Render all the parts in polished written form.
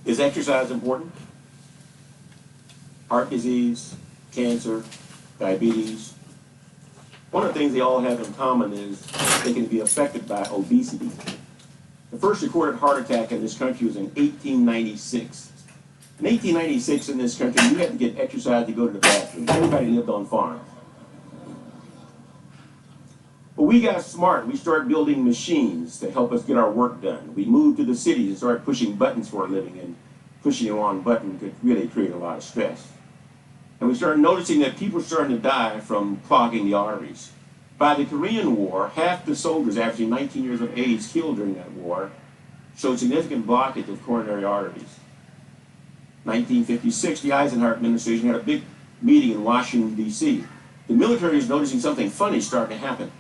Is exercise important? Heart disease, cancer, diabetes. One of the things they all have in common is they can be affected by obesity. The first recorded heart attack in this country was in 1896. In 1896 in this country, you had to get exercise to go to the bathroom. Everybody lived on farms. But we got smart. We started building machines to help us get our work done. We moved to the cities and started pushing buttons for a living, and pushing a wrong button could really create a lot of stress. And we started noticing that people were starting to die from clogging the arteries. By the Korean War, half the soldiers, averaging 19 years of age, killed during that war, showed significant blockage of coronary arteries. 1956, the Eisenhower administration had a big meeting in Washington, D.C. The military is noticing something funny starting to happen.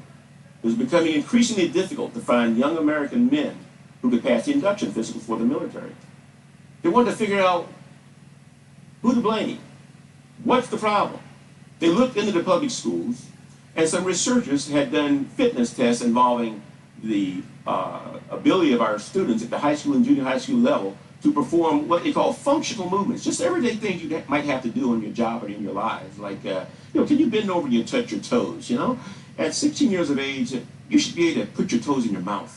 It was becoming increasingly difficult to find young American men who could pass the induction physical for the military. They wanted to figure out who to blame. What's the problem? They looked into the public schools, and some researchers had done fitness tests involving the ability of our students at the high school and junior high school level to perform what they call functional movements, just everyday things you might have to do in your job or in your lives. Like, can you bend over and you touch your toes, At 16 years of age, you should be able to put your toes in your mouth.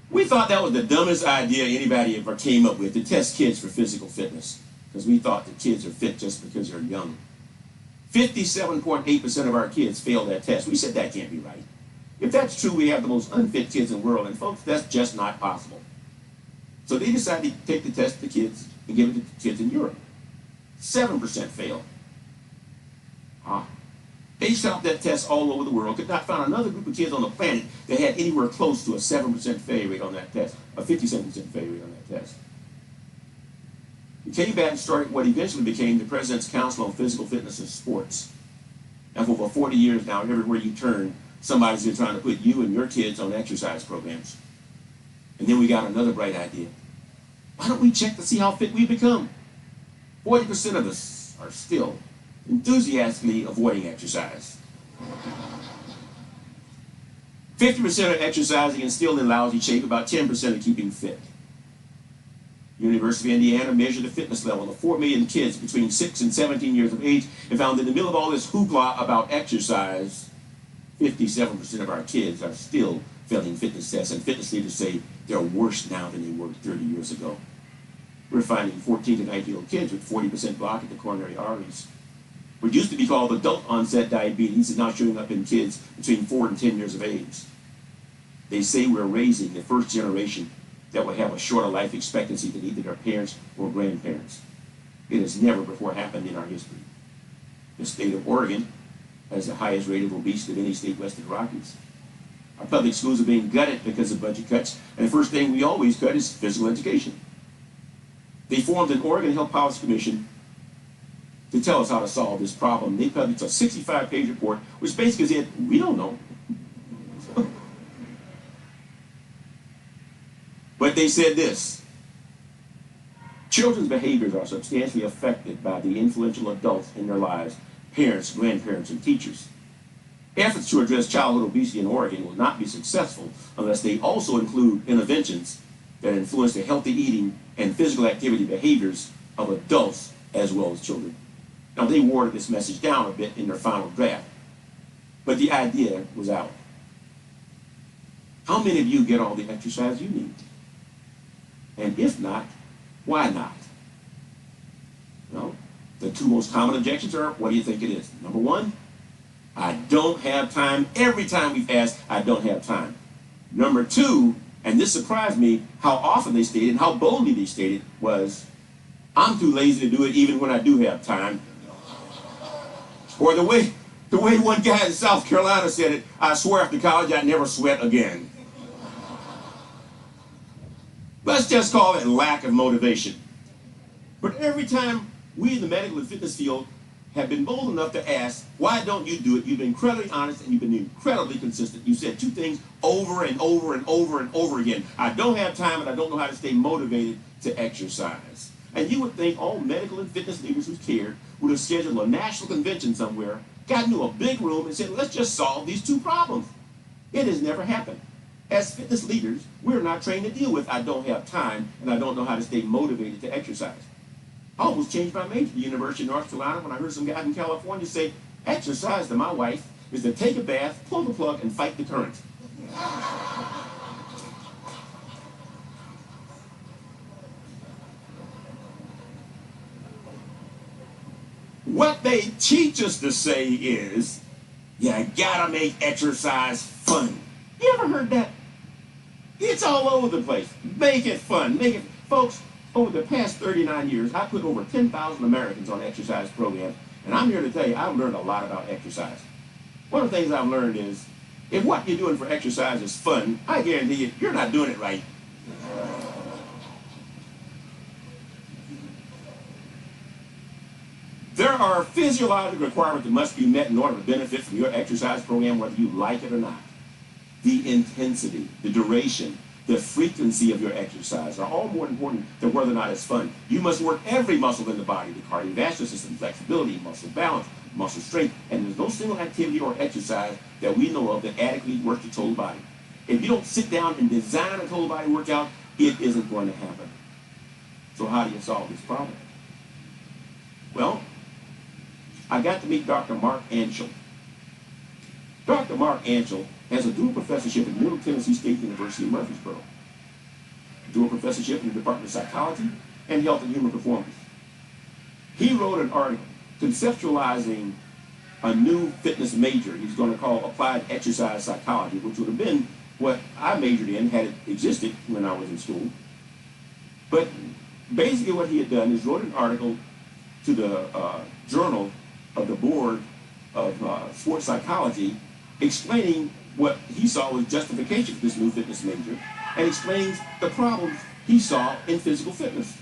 We thought that was the dumbest idea anybody ever came up with, to test kids for physical fitness, because we thought the kids are fit just because they're young. 57.8% of our kids failed that test. We said that can't be right. If that's true, we have the most unfit kids in the world, and folks, that's just not possible. So they decided to take the test to kids and give it to kids in Europe. 7% failed. They shot that test all over the world, could not find another group of kids on the planet that had anywhere close to a 7% failure rate on that test, a 57% failure rate on that test. He came back and started what eventually became the President's Council on Physical Fitness and Sports. And for over 40 years now, everywhere you turn, somebody's been trying to put you and your kids on exercise programs. And then we got another bright idea. Why don't we check to see how fit we become? 40% of us are still enthusiastically avoiding exercise. 50% are exercising and still in lousy shape, about 10% are keeping fit. University of Indiana measured the fitness level of 4 million kids between 6 and 17 years of age and found in the middle of all this hoopla about exercise, 57% of our kids are still failing fitness tests, and fitness leaders say they're worse now than they were 30 years ago. We're finding 14 to 19-year-old kids with 40% blockage of the coronary arteries. What used to be called adult-onset diabetes is now showing up in kids between 4 and 10 years of age. They say we're raising the first generation that will have a shorter life expectancy than either their parents or grandparents. It has never before happened in our history. The state of Oregon has the highest rate of obesity of any state west of the Rockies. Our public schools are being gutted because of budget cuts, and the first thing we always cut is physical education. They formed an Oregon Health Policy Commission to tell us how to solve this problem. They published a 65-page report, which basically said, we don't know. But they said this: children's behaviors are substantially affected by the influential adults in their lives, parents, grandparents, and teachers. Efforts to address childhood obesity in Oregon will not be successful unless they also include interventions that influence the healthy eating and physical activity behaviors of adults as well as children. Now, they watered this message down a bit in their final draft, but the idea was out. How many of you get all the exercise you need? And if not, why not? Well, the two most common objections are, what do you think it is? Number one, I don't have time. Every time we've asked, I don't have time. Number two, and this surprised me, how often they stated and how boldly they stated was, I'm too lazy to do it even when I do have time. Or the way one guy in South Carolina said it, I swear after college I'd never sweat again. Let's just call it lack of motivation. But every time we in the medical and fitness field have been bold enough to ask, why don't you do it? You've been incredibly honest and you've been incredibly consistent. You said two things over and over and over and over again. I don't have time and I don't know how to stay motivated to exercise. And you would think all medical and fitness leaders who cared would have scheduled a national convention somewhere, got into a big room and said, let's just solve these two problems. It has never happened. As fitness leaders, we're not trained to deal with, I don't have time and I don't know how to stay motivated to exercise. I almost changed my major at the University of North Carolina when I heard some guy in California say, exercise to my wife is to take a bath, pull the plug, and fight the current. What they teach us to say is, you gotta make exercise fun. You ever heard that? It's all over the place. Make it fun. Make it, folks, over the past 39 years, I put over 10,000 Americans on exercise programs, and I'm here to tell you, I've learned a lot about exercise. One of the things I've learned is, if what you're doing for exercise is fun, I guarantee you, you're not doing it right. There are physiological requirements that must be met in order to benefit from your exercise program, whether you like it or not. The intensity, the duration, the frequency of your exercise are all more important than whether or not it's fun. You must work every muscle in the body, the cardiovascular system, flexibility, muscle balance, muscle strength, and there's no single activity or exercise that we know of that adequately works the total body. If you don't sit down and design a total body workout, it isn't going to happen. So how do you solve this problem? Well, I got to meet Dr. Mark Anschel. Dr. Mark Anschel has a dual professorship at Middle Tennessee State University in Murfreesboro, a dual professorship in the Department of Psychology and Health and Human Performance. He wrote an article conceptualizing a new fitness major he's going to call Applied Exercise Psychology, which would have been what I majored in had it existed when I was in school. But basically what he had done is wrote an article to the Journal of the Board of Sports Psychology explaining what he saw was justification for this new fitness major and explains the problems he saw in physical fitness.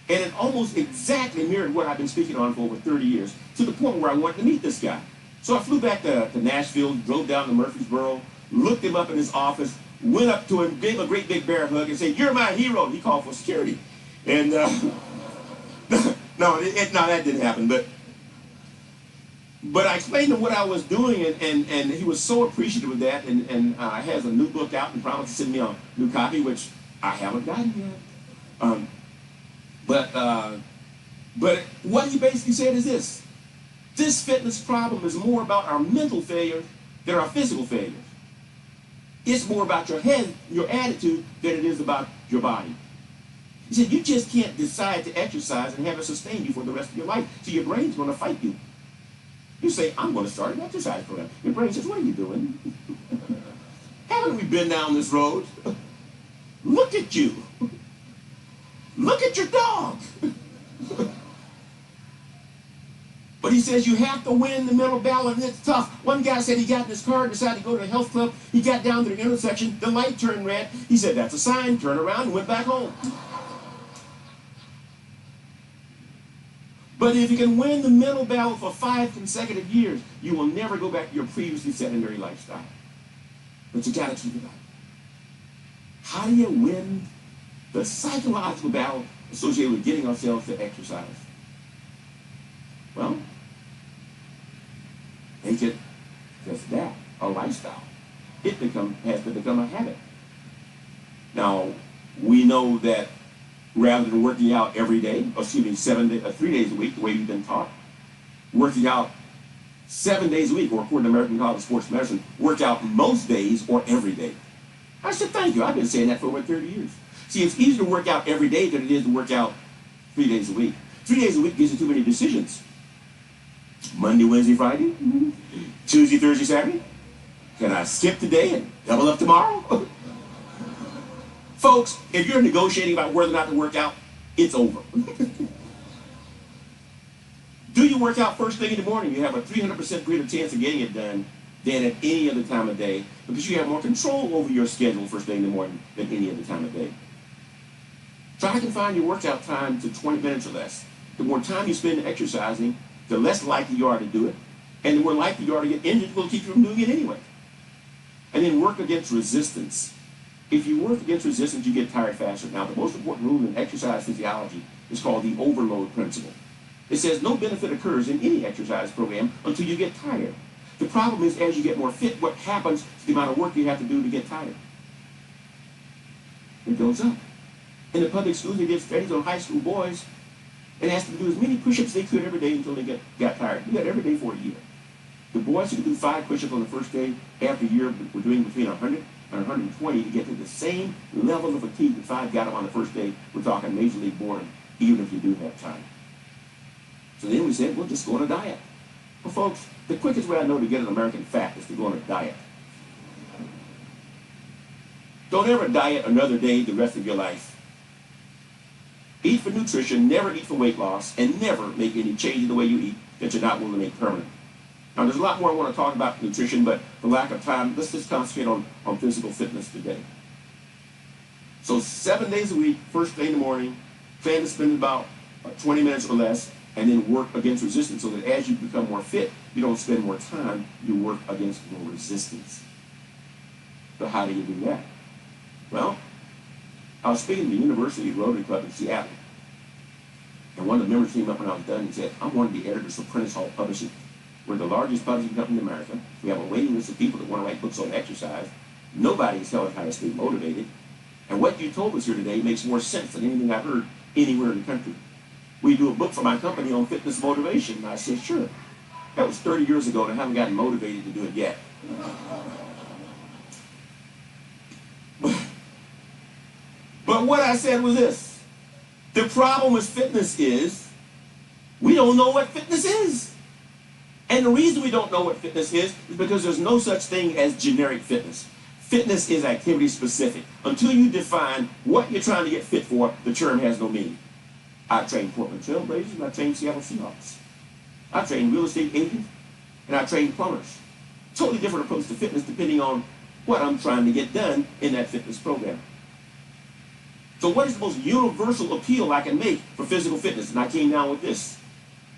And it almost exactly mirrored what I've been speaking on for over 30 years, to the point where I wanted to meet this guy. So I flew back to Nashville, drove down to Murfreesboro, looked him up in his office, went up to him, gave him a great big bear hug, and said, "You're my hero." He called for security. And no, that didn't happen. But I explained to him what I was doing, and he was so appreciative of that, and has a new book out and promised to send me a new copy, which I haven't gotten yet. But what he basically said is this: this fitness problem is more about our mental failure than our physical failures. It's more about your head, your attitude, than it is about your body. He said, you just can't decide to exercise and have it sustain you for the rest of your life, so your brain's going to fight you. You say, I'm going to start an exercise program. Your brain says, what are you doing? Haven't we been down this road? Look at you. Look at your dog. But he says you have to win the mental battle, and it's tough. One guy said he got in his car and decided to go to a health club. He got down to the intersection. The light turned red. He said, that's a sign. Turn around and went back home. But if you can win the mental battle for 5 consecutive years, you will never go back to your previously sedentary lifestyle. But you got to keep it up. How do you win the psychological battle associated with getting ourselves to exercise? Well, make it just that, a lifestyle. It has to become a habit. Now, we know that rather than working out every day, 3 days a week, the way we've been taught, working out 7 days a week, or according to American College of Sports Medicine, work out most days or every day. I said, thank you. I've been saying that for over 30 years. See, it's easier to work out every day than it is to work out 3 days a week. 3 days a week gives you too many decisions. Monday, Wednesday, Friday, Tuesday, Thursday, Saturday. Can I skip today and double up tomorrow? Folks, if you're negotiating about whether or not to work out, it's over. Do you work out first thing in the morning? You have a 300% greater chance of getting it done than at any other time of day, because you have more control over your schedule first thing in the morning than any other time of day. Try to confine your workout time to 20 minutes or less. The more time you spend exercising, the less likely you are to do it, and the more likely you are to get injured, will keep you from doing it anyway. And then work against resistance. If you work against resistance, you get tired faster. Now, the most important rule in exercise physiology is called the overload principle. It says no benefit occurs in any exercise program until you get tired. The problem is, as you get more fit, what happens to the amount of work you have to do to get tired? It goes up. In the public schools, they did studies on high school boys and asked them to do as many push-ups as they could every day until they got tired. Do that every day for a year. The boys who could do 5 push-ups on the first day, after a year, were doing between 100 and 120 to get to the same level of fatigue that 5 got them on the first day. We're talking Major League boredom, even if you do have time. So then we said, we'll just go on a diet. Well, folks, the quickest way I know to get an American fat is to go on a diet. Don't ever diet another day the rest of your life. Eat for nutrition, never eat for weight loss, and never make any change in the way you eat that you're not willing to make permanent. Now, there's a lot more I want to talk about nutrition, but for lack of time, let's just concentrate on physical fitness today. So 7 days a week, first thing in the morning, plan to spend about 20 minutes or less, and then work against resistance so that as you become more fit, you don't spend more time, you work against more resistance. So how do you do that? Well, I was speaking to the University Rotary Club in Seattle, and one of the members came up when I was done and said, I'm one of the editors for Prentice Hall Publishing. We're the largest publishing company in America. We have a waiting list of people that want to write books on exercise. Nobody's telling us how to stay motivated. And what you told us here today makes more sense than anything I've heard anywhere in the country. We do a book for my company on fitness motivation. And I said, sure. That was 30 years ago, and I haven't gotten motivated to do it yet. But what I said was this. The problem with fitness is we don't know what fitness is. And the reason we don't know what fitness is because there's no such thing as generic fitness. Fitness is activity specific. Until you define what you're trying to get fit for, the term has no meaning. I train Portland Trail Blazers and I train Seattle Seahawks. I train real estate agents and I train plumbers. Totally different approach to fitness depending on what I'm trying to get done in that fitness program. So what is the most universal appeal I can make for physical fitness? And I came down with this: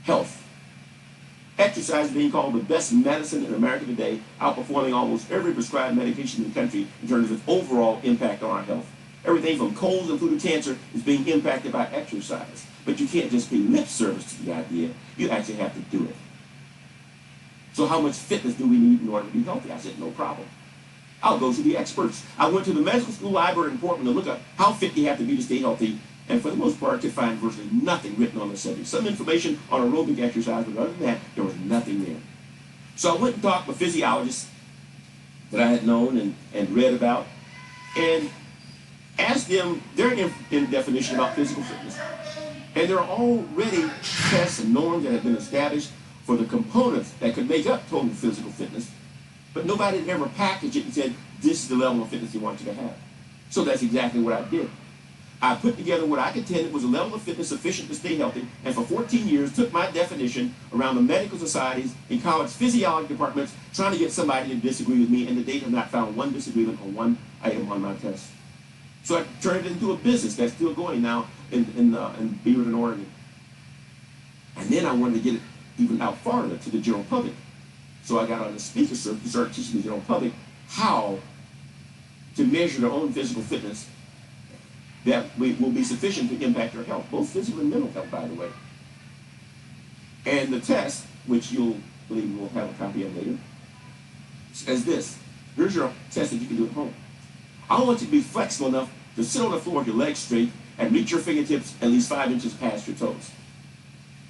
health. Exercise is being called the best medicine in America today, outperforming almost every prescribed medication in the country in terms of its overall impact on our health. Everything from colds and through to cancer is being impacted by exercise. But you can't just pay lip service to the idea. You actually have to do it. So how much fitness do we need in order to be healthy? I said, no problem. I'll go to the experts. I went to the medical school library in Portland to look up how fit you have to be to stay healthy, and for the most part, could find virtually nothing written on the subject. Some information on aerobic exercise, but other than that, there was nothing there. So I went and talked to physiologists that I had known and read about, and asked them their definition about physical fitness. And there are already tests and norms that have been established for the components that could make up total physical fitness, but nobody had ever packaged it and said, this is the level of fitness you want you to have. So that's exactly what I did. I put together what I contended was a level of fitness sufficient to stay healthy, and for 14 years took my definition around the medical societies in college physiology departments, trying to get somebody to disagree with me, and to date have not found one disagreement on one item on my test. So I turned it into a business that's still going now in Beaverton, Oregon. And then I wanted to get it even out farther to the general public. So I got on the speaker circuit to start teaching the general public how to measure their own physical fitness that will be sufficient to impact their health, both physical and mental health, by the way. And the test, which you'll believe we'll have a copy of later, says this. Here's your test that you can do at home. I want you to be flexible enough to sit on the floor with your legs straight and reach your fingertips at least 5 inches past your toes.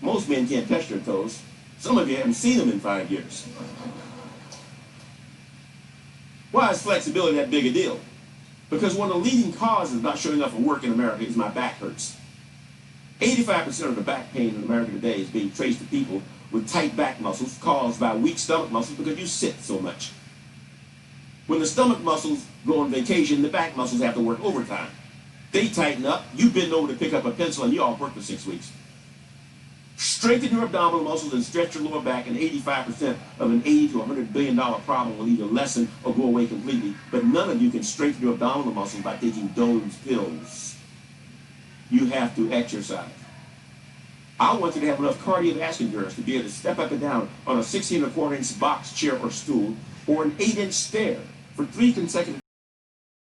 Most men can't touch their toes. Some of you haven't seen them in 5 years. Why is flexibility that big a deal? Because one of the leading causes of not showing up for work in America is my back hurts. 85% of the back pain in America today is being traced to people with tight back muscles caused by weak stomach muscles because you sit so much. When the stomach muscles go on vacation, the back muscles have to work overtime. They tighten up, you bend over to pick up a pencil, and you all work for 6 weeks. Strengthen your abdominal muscles and stretch your lower back, and 85% of an $80 to $100 billion problem will either lessen or go away completely. But none of you can strengthen your abdominal muscles by taking those pills. You have to exercise. I want you to have enough cardiovascular endurance to be able to step up and down on a 16 1/4 inch box, chair, or stool, or an 8-inch stair for 3 consecutive